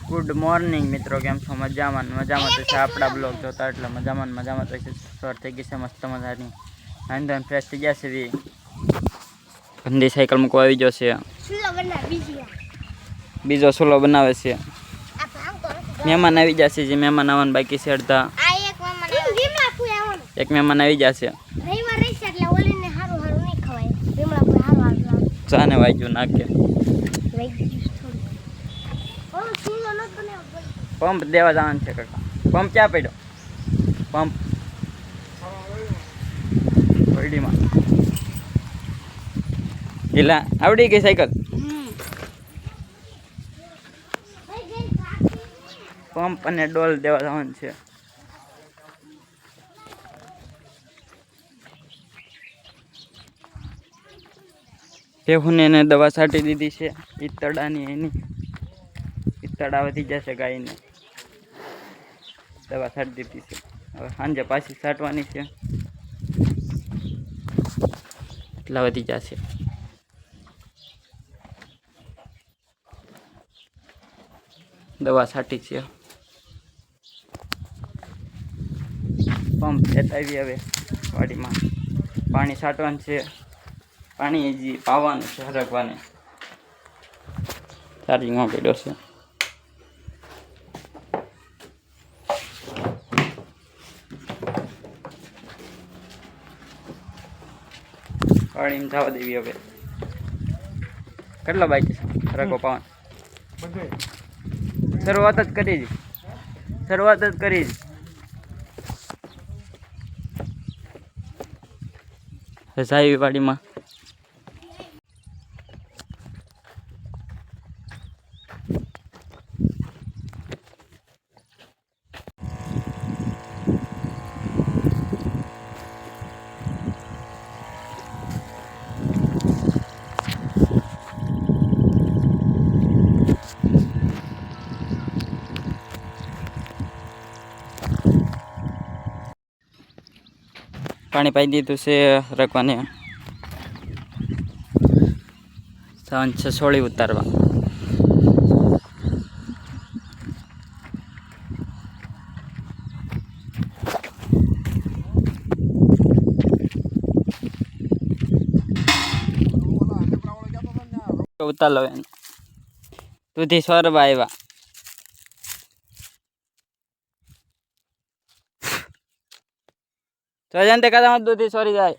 Good morning મિત્રો, કેમ છો? મજામાં મજામાં તો છે. આપણા બ્લોગ જોતા એટલે મજામાં મજામાં તો છે. સવાર થઈ ગઈ છે મસ્ત મજાની, આંધન ફ્રેશ થઈ ગયા છે. ગંદી સાયકલ મૂકવા આવી ગયો છે. બીજો સુલો બનાવે છે. મહેમાન આવી જશે, જે મહેમાન આવવાનું બાકી છે અડધા. એક મહેમાન આવી જશે. ચાને વાગ્યું નાખે. પંપ દેવા જવાનું છે કાકા. પંપ ક્યાં પડ્યો? પંપ ઓરડીમાં. ઢીલા આવડી ગઈ સાયકલ. પંપ અને ડોલ દેવા જવાનું છે. ભેહુને એને દવા છાંટી દીધી છે ઈતડાની. એની ઈતડા વધી જશે ગાયને. દવા છાંટી દીધી છે. હવે સાંજે પાછી છાંટવાની છે. એટલા વધી જશે. દવા છાંટી છે. પંપ લેતા આવી હવે વાડીમાં. પાણી છાંટવાનું છે. પાણી હજી પાવાનું છે, હરગવાને. ચાર્જિંગમાં પડ્યો છે. પાણીમાં જવા દેવી હવે. કેટલો બાકી છે હરગવો પાવાનું? શરૂઆત જ કરી છે. શરૂઆત જ કરી છે. સાહેબ વાડીમાં પાણી પાઈ દીધું છે રખવાને. સાંજ છે સોળી ઉતારવા. ઉતાર લો એને. દૂધી સોરવા આવ્યા. તો જનતે કદા દૂધી સોરી જાય.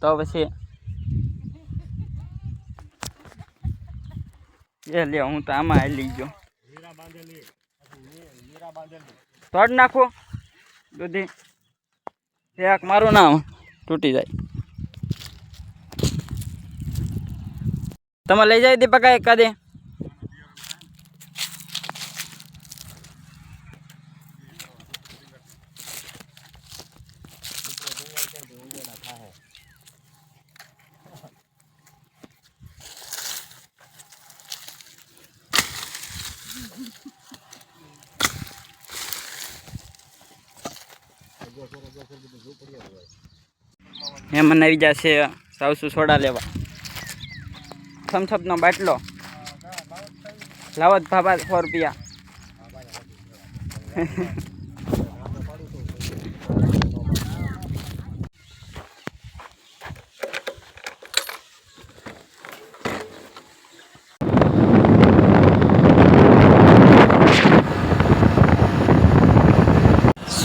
તો પછી એ લે, હું તો આમાં હાલી ગયો. તોડ નાખો દૂધી. એક મારું નામ તૂટી જાય. તમે લઈ જાય દીપકા એકાદે. મહેમાન આવી જશે. સાવસુ સોડા લેવા. થમ્સઅપનો બાટલો લાવો ભાભા 100 રૂપિયા.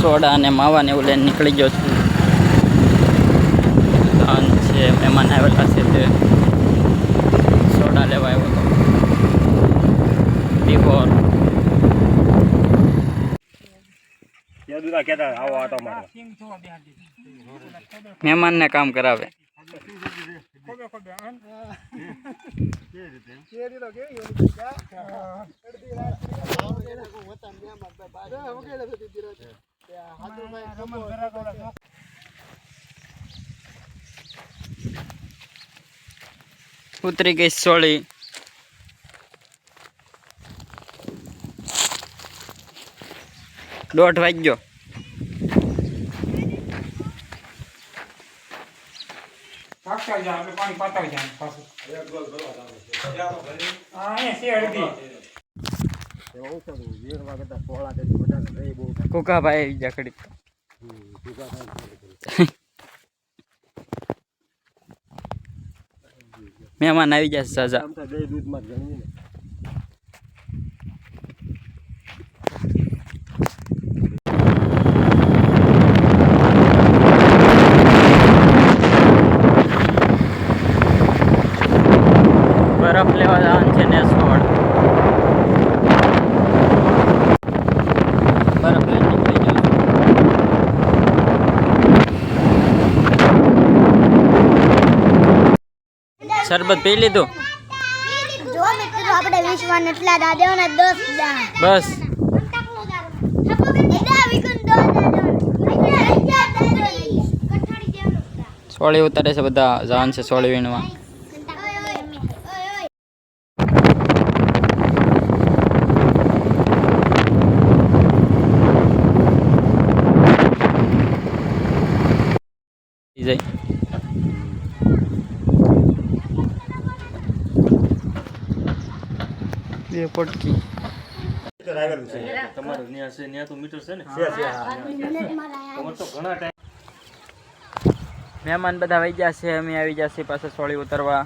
સોડા અને માવા ને એવું લઈને નીકળી ગયો છું. છે મહેમાન આવેલા છે તે સોડા લેવા આવ્યો હતો. બિફોર મહેમાનને કામ કરાવે. ઉતરી ગઈ સોળી. દોઢ વાગ્યો. પાકતા જાય આપણે પાણી પાતા જાય પાછું હા એ છે અડધી કુકા ભાઈ જકડી મહેમાન આવી જશે સાજા બરફ લેવા જવાનું છે ને છોડ બરફ લઈને નીકળી જાઉં શરબત પી લીધું જો મિત્રો આપણે વિશ્વાન એટલા દાદેઓને 10 દા બસ સોળી ઉતારે છે બધા જવાનું છે સોળી વીણવા જાય બે પોટકી તમારું ન્યા છે ન્યા તો મીટર છે ને મહેમાન બધા આવી જશે અમે આવી જશે પાછા સોળી ઉતરવા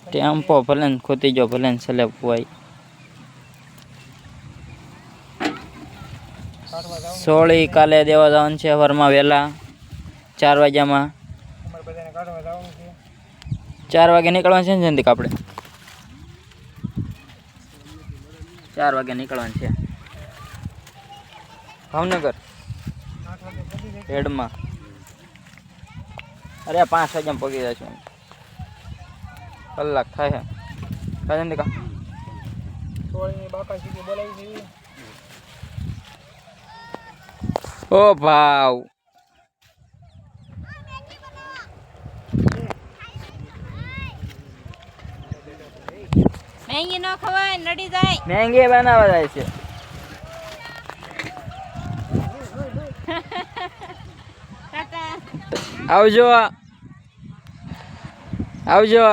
ટેમ્પો ભલે ને ખૂટી ગયો ભલે ને સ્લેબ હોય સોળી કાલે દેવા જવાનું છે સવારમાં વહેલા 4 વાગ્યામાં 4 વાગે નીકળવાનું છે ને જયંતિક આપણે 4 વાગે નીકળવાનું છે ભાવનગર હેડમાં અરે 5 વાગ્યામાં પગી જશું કલાક થાય છે જયંતિકા ઓ ભાવ મેંગી ન ખવાય નડી જાય મેંગી બનાવવા જાય છે ટાટા આવજો આવજો